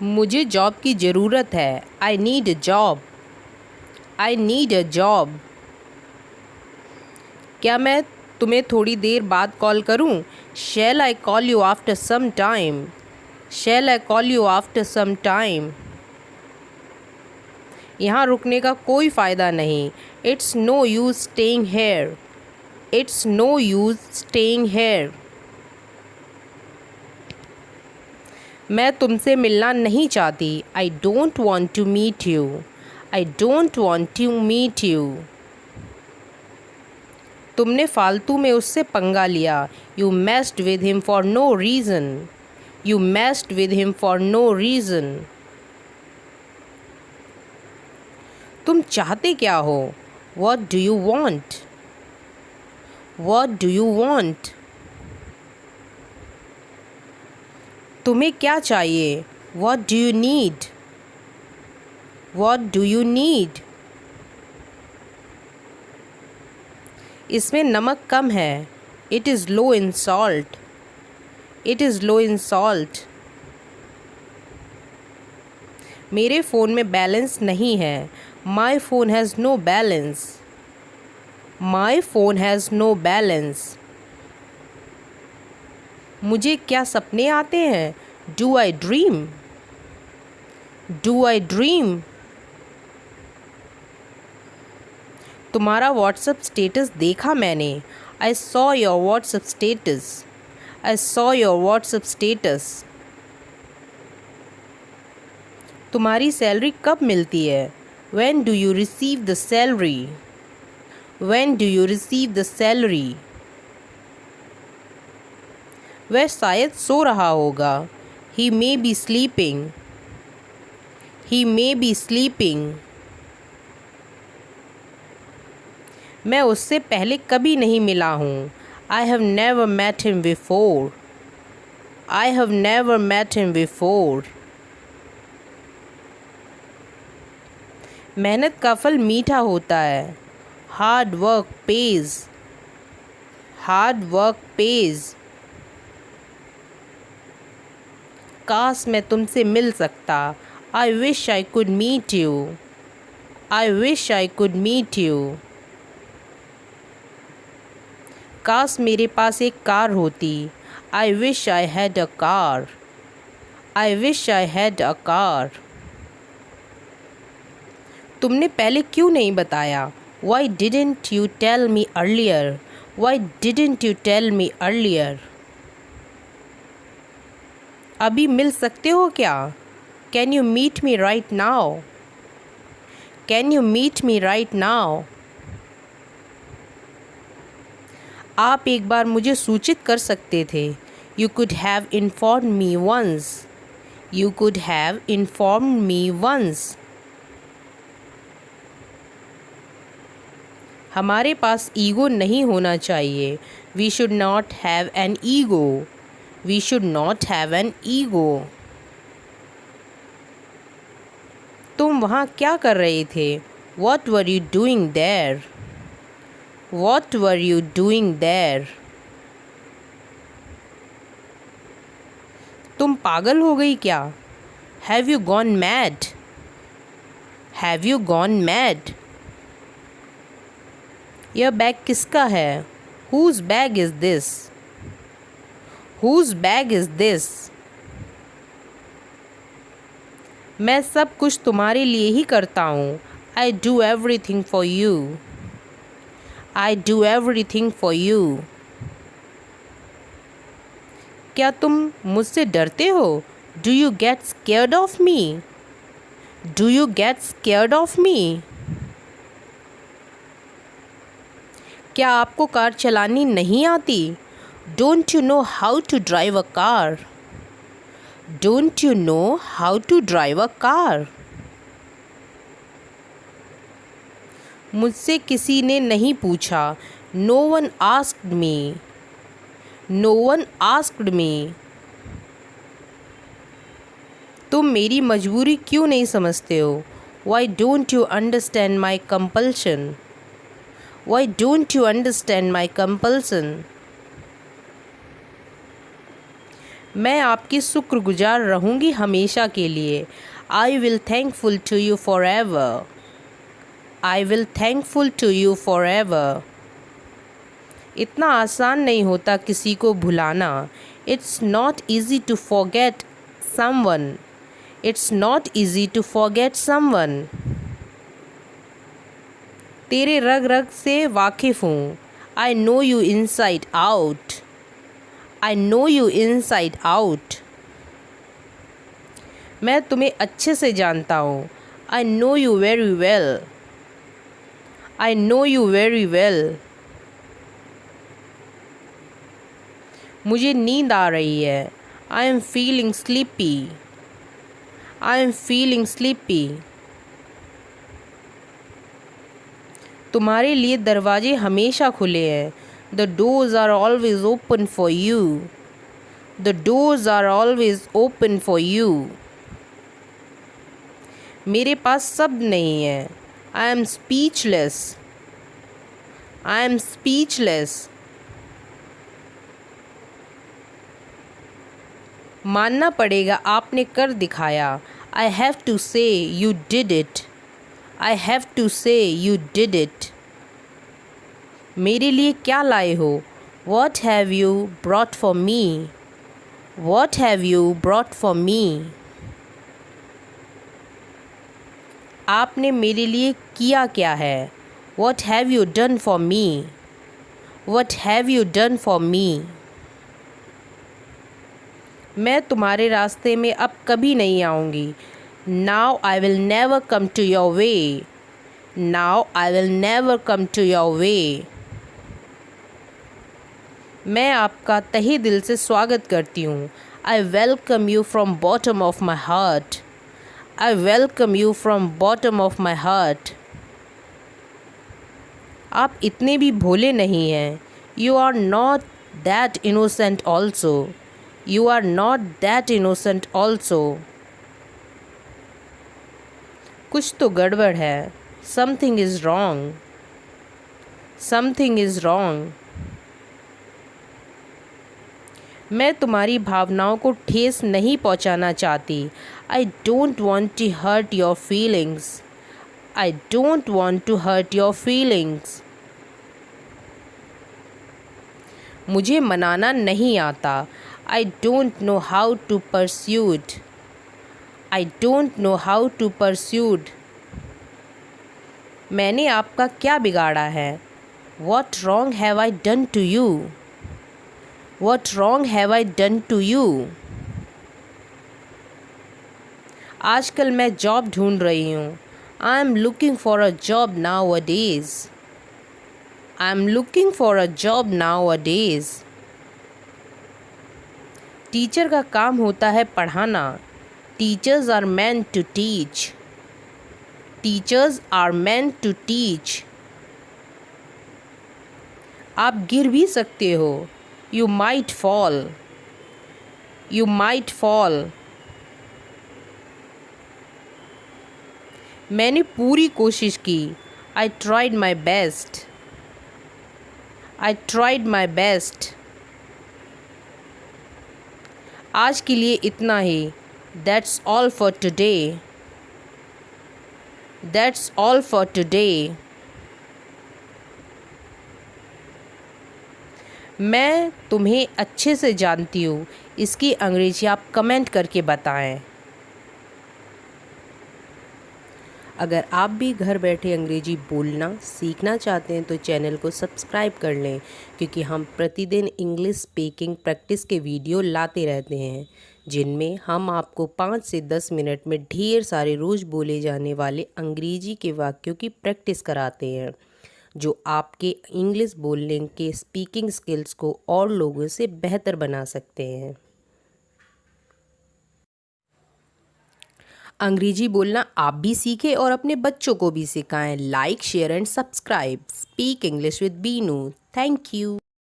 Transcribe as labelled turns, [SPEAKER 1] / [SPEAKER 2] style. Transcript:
[SPEAKER 1] मुझे जॉब की ज़रूरत है। I need a job. I need a job. क्या मैं तुम्हें थोड़ी देर बाद कॉल करूं? Shall I call you after some time? Shall I call you after some time? यहाँ रुकने का कोई फ़ायदा नहीं। It's no use staying here. It's no use staying here. मैं तुमसे मिलना नहीं चाहती। I don't want to meet you. I don't want to meet you. तुमने फालतू में उससे पंगा लिया। You messed with him for no reason. You messed with him for no reason. तुम चाहते क्या हो? What do you want? What do you want? तुम्हें क्या चाहिए? What do you need? What do you need? इसमें नमक कम है। It is low in salt. It is low in salt. मेरे फ़ोन में बैलेंस नहीं है। My phone has no balance. My phone has no balance. मुझे क्या सपने आते हैं? Do I dream? Do I dream? तुम्हारा व्हाट्सएप स्टेटस देखा मैंने। I saw your WhatsApp status. I saw your WhatsApp status. तुम्हारी सैलरी कब मिलती है? When do you receive the salary? When do you receive the salary? वह शायद सो रहा होगा। He may be sleeping. He may be sleeping. मैं उससे पहले कभी नहीं मिला हूँ। I have never met him before. I have never met him before. मेहनत का फल मीठा होता है। Hard work pays. Hard work pays. काश मैं तुमसे मिल सकता। I wish I could meet you. I wish I could meet you. काश मेरे पास एक कार होती। I wish I had a car. I wish I had a car. तुमने पहले क्यों नहीं बताया? Why didn't you tell me earlier? Why didn't you tell me earlier? अभी मिल सकते हो क्या? Can you meet me right now? Can you meet me right now? आप एक बार मुझे सूचित कर सकते थे। You could have informed me once. You could have informed me once. हमारे पास ईगो नहीं होना चाहिए। We should not have an ego. We should not have an ego. तुम वहाँ क्या कर रहे थे? What were you doing there? What were you doing there? तुम पागल हो गई क्या? Have you gone mad? Have you gone mad? यह बैग किसका है? Whose bag is this? Whose bag is this? मैं सब कुछ तुम्हारे लिए ही करता हूँ। I do everything for you. I do everything for you. क्या तुम मुझसे डरते हो? Do you get scared of me? Do you get scared of me? क्या आपको कार चलानी नहीं आती? Don't you know how to drive a car? Don't you know how to drive a car? मुझसे किसी ने नहीं पूछा। No one asked me. No one asked me. तुम मेरी मजबूरी क्यों नहीं समझते हो? Why don't you understand my compulsion? Why don't you understand my compulsion? मैं आपकी शुक्रगुजार रहूँगी हमेशा के लिए। I will thankful to you for ever. I will thankful to you for ever. इतना आसान नहीं होता किसी को भुलाना। It's not easy to forget someone. It's not easy to forget someone. तेरे रग रग से वाकिफ़ हूँ। I know you inside out. I know you inside out. मैं तुम्हें अच्छे से जानता हूँ। I know you very well. I know you very well. मुझे नींद आ रही है। I am feeling sleepy. I am feeling sleepy. तुम्हारे लिए दरवाजे हमेशा खुले हैं। The doors are always open for you. The doors are always open for you. मेरे पास शब्द नहीं है। I am speechless. I am speechless. मानना पड़ेगा, आपने कर दिखाया। I have to say you did it. I have to say you did it. मेरे लिए क्या लाए हो? What have you brought for me? What have you brought for me? आपने मेरे लिए किया क्या है? What have you done for me? What have you done for me? मैं तुम्हारे रास्ते में अब कभी नहीं आऊँगी। Now I will never come to your way. Now I will never come to your way. मैं आपका तहे दिल से स्वागत करती हूँ। I welcome you from bottom of my heart. I welcome you from bottom of my heart. आप इतने भी भोले नहीं हैं। You are not that innocent also. You are not that innocent also. कुछ तो गड़बड़ है। Something is wrong. Something is wrong. मैं तुम्हारी भावनाओं को ठेस नहीं पहुंचाना चाहती। I don't want to hurt your feelings. I don't want to hurt your feelings. मुझे मनाना नहीं आता। I don't know how to pursue it. I don't know how to pursue it. मैंने आपका क्या बिगाड़ा है? What wrong have I done to you? What wrong have I done to you? आजकल मैं जॉब ढूंढ रही हूँ। I am looking for a job nowadays. I am looking for a job nowadays. Teacher का काम होता है पढ़ाना। Teachers are meant to teach. Teachers are meant to teach. आप गिर भी सकते हो। You might fall. You might fall. मैंने पूरी कोशिश की। I tried my best. I tried my best. आज के लिए इतना ही। That's all for today. That's all for today. मैं तुम्हें अच्छे से जानती हूँ। इसकी अंग्रेजी आप कमेंट करके बताएं। अगर आप भी घर बैठे अंग्रेजी बोलना सीखना चाहते हैं तो चैनल को सब्सक्राइब कर लें, क्योंकि हम प्रतिदिन इंग्लिश स्पीकिंग प्रैक्टिस के वीडियो लाते रहते हैं, जिनमें हम आपको 5 से 10 मिनट में ढेर सारे रोज़ बोले जाने वाले अंग्रेजी के वाक्यों की प्रैक्टिस कराते हैं, जो आपके इंग्लिश बोलने के स्पीकिंग स्किल्स को और लोगों से बेहतर बना सकते हैं। अंग्रेजी बोलना आप भी सीखें और अपने बच्चों को भी सिखाएं। Like, share and subscribe. Speak English with Binu. Thank you.